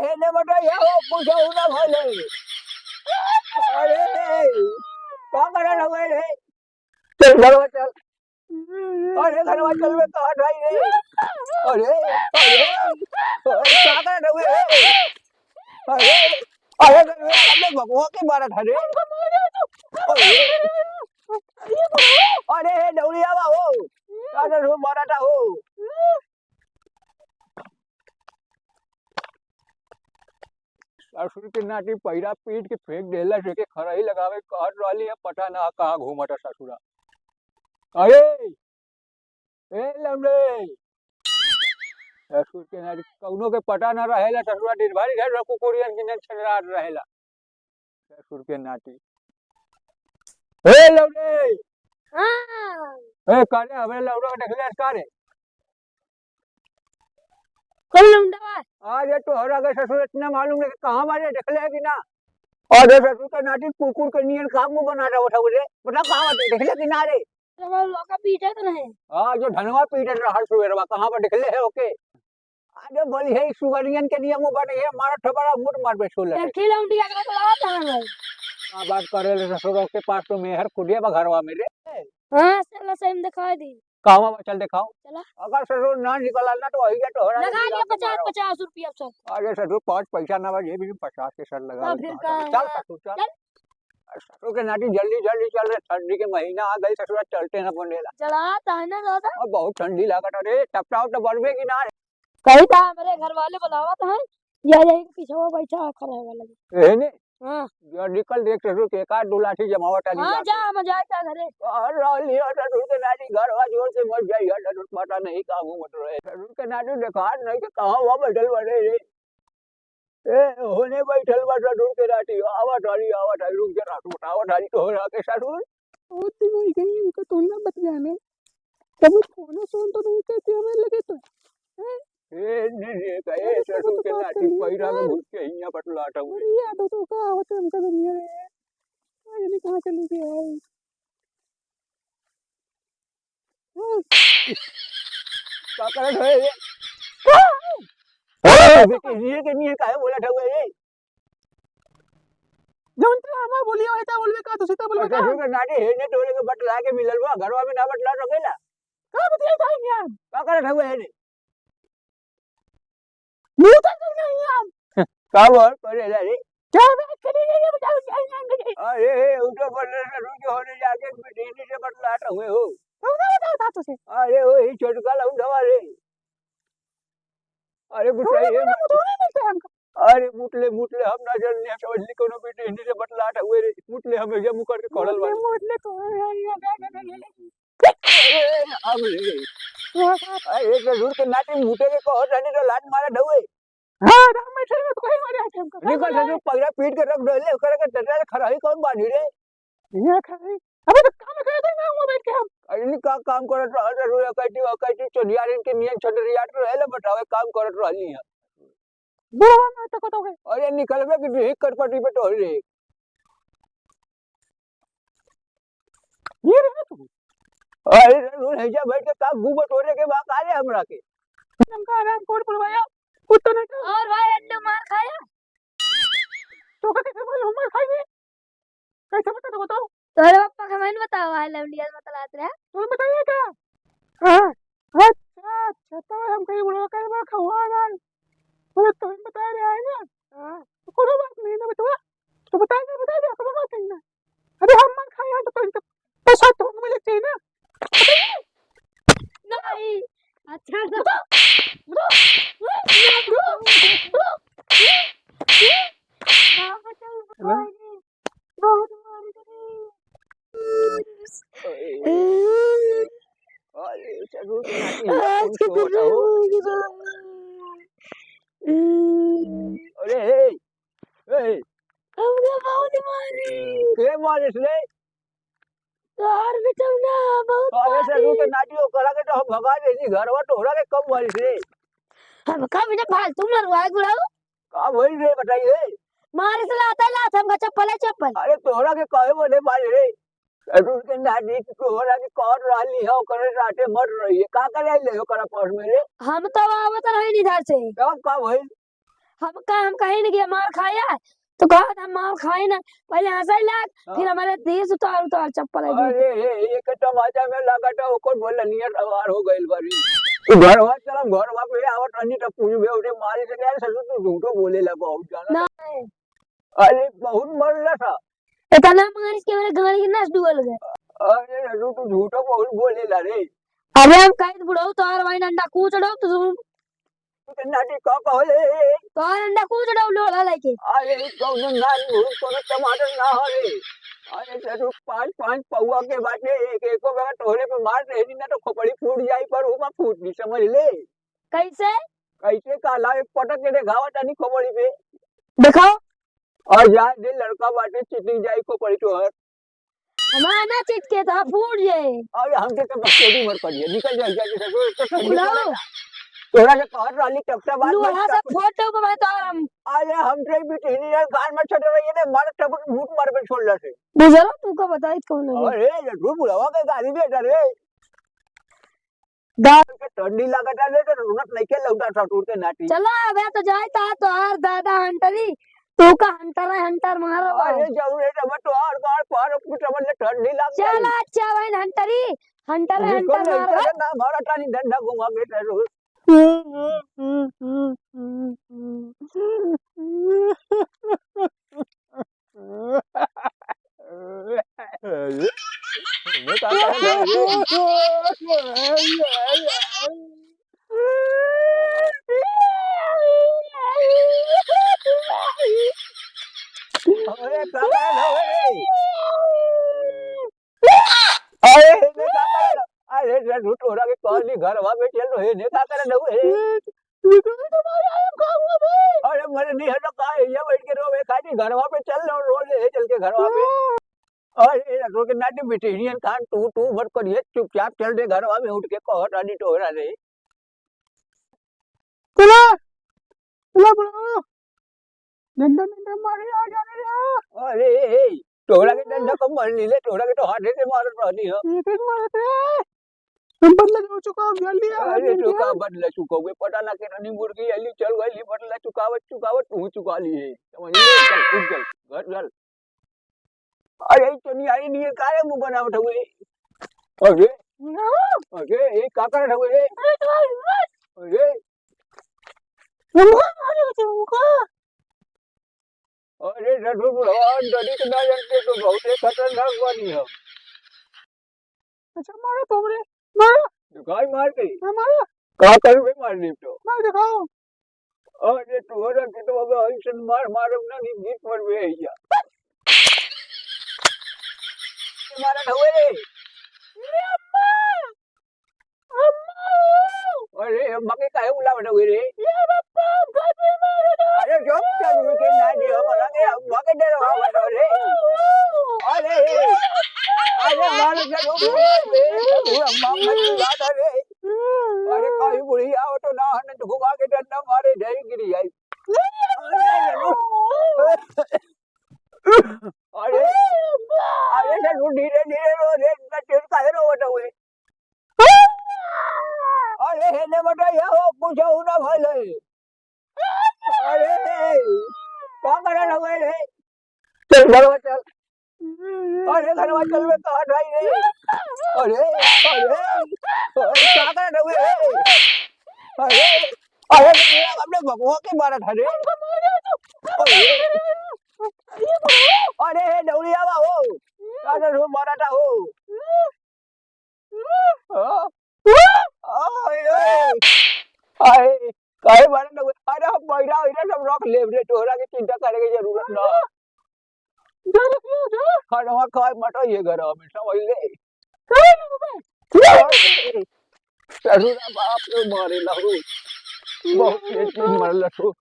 हेने बेटा ये हो पूछो ना भले। अरे क्या कर रहा है रे? चल घर में चल। अरे घर में चल, मैं कहाँ ढाई रे? अरे अरे अरे क्या कर रहा है रे? अरे अरे घर में अपने भगवा के मारा था रे। अरे अरे दौड़िया बा हो, क्या हो मारा था हो? ससुर के नाटी पैरा पीट के फेंक देला से के खरही लगावे कहत रहली है, पता ना कहाँ घूमता ससुरा। अरे ए लमड़े, ससुर के नाटी कौनो के पता ना रहेला, ससुरा दिन भर इधर कुकुरियन के छनरात रहेला। ससुर के नाटी ए लमड़े, ए कारे हमरे लौड़ा के देखले कारे? कौन लौंडा? आज ये तोहरा के ससुर इतना मालूम है कि कहाँ मारे देखले है कि ना? और ये ससुर के नाटी कुकुर के नियन काम मुंह बना रहा था रे, बता कहाँ मारे देखले कि ना रे? हमारा लौका पीटा तो नहीं। हाँ जो धनवा पीटे रहा सुबेरवा कहाँ पर देखले है ओके? आज बोली है सुगरियन के नियम बने है, मारा ठबरा मुट मार पे छोड़ ले। एक लौंडी का चलावा था भाई। हां बात करे ले ससुर के पास तो मेहर खुदिया बा घरवा में रे। हां चला सही दिखाई दी। कहवा चल दिखाओ। चला अगर ससुर ना निकला ना तो वही तो हरा लगा लिया 50 रुपया सब। अरे ससुर 5 पैसा ना बा, ये भी 50 के सर लगा। चल ससुर चल। ससुर के नाटी जल्दी जल्दी चल रहे, ठंडी के महीना आ गई, ससुर चलते ना बनेला। चलाता है ना दादा। और बहुत ठंडी लागत रे, टपटाओ तो बढ़वे कि ना रे? कही था मेरे घर वाले बुलावत हैं, या यही के पीछे वो बैठा खड़ा वाला। ए ने हां जो निकल देख ससुर के का दुलाठी जमावट आनी। हां जा हम जाए घरे। और राली ससुर के नाटी घरवा जोर से मर जाई, ससुर पता नहीं का मुंह मत रहे। ससुर के नाटी देखा नहीं कि कहां वहां बैठल बड़े रे। ए होने बैठल बा ससुर के नाटी, आवत वाली रुक जरा उठावत वाली तो हो के ससुर बहुत दिन हो गई उनका तो ना बत जाने, तब फोन सुन तो नहीं कहते हमें लगे तो ए ने कहे ससुर के नाटी पैरा में घुस के हिया पटलाटा हुए। ये आदत तो का होते हमका दुनिया में आज नहीं कहां चली गई का करत है ये? बेटी ये के नहीं काहे बोला था रे? जौन हमारा बोलियो है ता बोलबे का तो सीता बोलबे का ससुर के नाटी हेने तोरे के बटला के मिलल बा, घरवा में ना बटला सकेला। का बतिया जाएंगे हम का करत है हेने? मुंह तक नहीं हम का बोल करे रे? क्या बात करेंगे ये बताओ जाएंगे। अरे उठो बटला ससुर के होने जाके बेटी से बटलाटा हुए हो। कौन बताओ था तुझे? अरे वो ही छोटका लौंडवा रे। अरे गुस्सा ये मिलते हमको। अरे मुटले मुटले हम ना जल्दी समझ ली कोनो बेटे हिंदी से बटलाट हुए रे, मुटले हम ये मुंह करके खड़ल बा। मुटले तो अब रे अरे तो दूर के नाटी मुटे के कहो जानी तो लात मारा ढवे। हां राम में तो कोई मारे हमको निकल ससुर पगड़ा पीट के रख डले ओकरे के टटरा खराही कौन बानी रे? ये खरी अबे तो काम कर दे ना वो बैठ के हम अरे नी का काम करत रहल ससुर कटी चोरियारिन के नियन छटरियाट रहले बतावे काम करत रहली है। बुरा ना तो कतो है। अरे निकलबे कि ढेक करपटी पे टोल रे। ये रे तू अरे ससुर हैजा बैठ के का गुबट टोरे के बा काले हमरा के हमका आराम कोड पड़वाया कुत्ता ने और भाई अंडे मार खाया तो कैसे मालूम मार खाएंगे कैसे बताओ तोरे पापा का मैंने बताओ है लवलिया बतलात रहा तो बताइए क्या? हां अच्छा तो हम कहीं बुला कर बा खवा ना बोले तो बता रहे हैं ना। हां तो कोई बात नहीं ना बतवा तो बता दे कोई बात नहीं ना। अरे हम मार खाया तो पैसा तो हमें लगते हैं ना नहीं अच्छा तो अरे ससुर के नाटी अरे ए हमने बहुत मारी के मारिस रे? यार बेटा बहुत अरे ससुर के नाटी ओकरा के तो हम भगा देनी, घरवा तोहरा के कब मारिस रे? हम का बिना फालतू मरवाए गुड़ाओ का भइल रे बताइए? मारे से लात हमका चप्पल। अरे तोहरा के कहे बोले मारे रे? ससुर के नाटी तोहरा के कौन रहली है ओकरे साथे मर रही है, का करे ले ओकरा पास में रे? हम तो आवत रहे इधर से तब का भइल? हम कहीं नहीं गया मार खाया है तो कहा था मार खाए ना पहले हंसा ही लाग फिर हमारे देश उतार उतार चप्पल है अरे एक टमाटर में लगा था ओकर बोल नियर सवार हो गइल बारी तू घरवा चलम घरवा पे आवत रहनी त पूरी में उठे मारे से यार ससुर तू झूठो बोलेला बहुत जाना नहीं अरे बहुत मरला था इतना मारिस के मेरे गाड़ी के नस डुबल गए अरे ससुर तू झूठो बहुत बोलेला रे अरे हम कहीं बुढ़ाऊ तो और भाई अंडा कूच डो तो तुम नाटी का कहले तो और अंडा कूच डो लोड़ा लेके अरे कौन ना कोनो टमाटर ना हो रे अरे ससुर पांच पांच पौवा के बाटे एक एको बगा तोहरे पे मार देनी ना तो खोपड़ी फूट जाई पर उमा फूट नहीं समझ ले कैसे कैसे काला एक पटक के दिखावा तानी खोपड़ी पे दिखाओ और जा दे लड़का बाटे चिटिंग जाई खोपड़ी तोहर हमारा ना चिटके था फूट जाए अरे हमसे तो बकचोदी मत करिए निकल जाए जाके ससुर तो ठंडी बुलाओ पड़ेगा तोरा के कहत रहली टपटा बात लोहा से फोटो को मैं तो और हम अरे हम ट्रेन भी टीनी यार कान में छट रही है ने मार टप मुंह मार पे छोड़ से बुझलो तू को बताई कौन है अरे ये झूठ बुलावा के गाली दे रे दाल के ठंडी लागत है तो रुनत नहीं के लौटा था टूट के नाटी चला अब तो जाए ता तो और दादा हंटरी तू का हंटर है हंटर मारो अरे जरूर है टमाटर तो और बार पार कुछ टमाटर ठंडी लाग चल अच्छा भाई हंटरी हंटर है निकल हंटर मारो नहीं ना मारा टानी डंडा घुमा के जरूर मैं क्या अरे क्या कर रहा है अरे ने क्या कर रहा अरे जरूर तोरा के कहली घरवा में चल रहे ने क्या कर रहा है अरे मरे नहीं हटो का ये बैठ के रोवे खाली घरवा पे चल लो रोज है चल के घरवा पे अरे रो के नाटी बिटेरियन खान तू मत करिए चुपचाप चल दे घरवा में उठ के कहत आनी तोरा रे चला चला बड़ो डंडा डंडा मारे आ जाने रे अरे तोरा के डंडा को मार ली ले तोरा के तो हाथे से मारत रहनी हो एक मारते हम बदला हो चुका जल्दी अरे चुका बदला चुकोगे पता ना के रनी मुर्गी अली चल गई बदला चुकावत तू चुका ली है समझ ले चल उठ चल घर चल अरे चनी आई नहीं है काहे मुंह बनावट हुए अरे अरे ये का कर रहे हुए अरे अरे रठू भगवान डरी के ना जानते तो बहुत खतरनाक बनी हम अच्छा मारो तुमरे मारो दिखाई मार के हमारा का कर में मार ली तो मार दिखाओ अरे तोरा के तो अब ऐसन मार ना नहीं गीत पर में हैया मारा ढवे रे अम्मा अम्मा अरे अम्मा के काहे बुला बैठे रे ये पप्पा घर पे मारो अरे जो चल के ना दे हमारा के अम्मा के डर बैठो रे अरे अरे मारो के रो अम्मा मत याद रे अरे कहीं बुढ़ी आओ तो ना हन घुमा के डंडा मारे ढेरी गिरी आई अरे अरे जरूर धीरे धीरे रो रे ना तेल काहे रो बैठो हुए अरे हेने बटा ये हो कुछ हो ना भले अरे क्या कर रहा है रे चल घरवा चल अरे घरवा चल में कहां ढाई रे अरे क्या कर रहा है अरे अरे हमने भगवा के मारा था रे अरे डौलिया बा हो कादर हो मारा था हो अरे काहे मारे न अरे हम बैठा इधर सब रख ले रे तोहरा के चिंता करे की जरूरत ना खाना खाए मटो ये घर में समझ ले जरूर बाप रे मारे लहू बहुत तेज मर लटू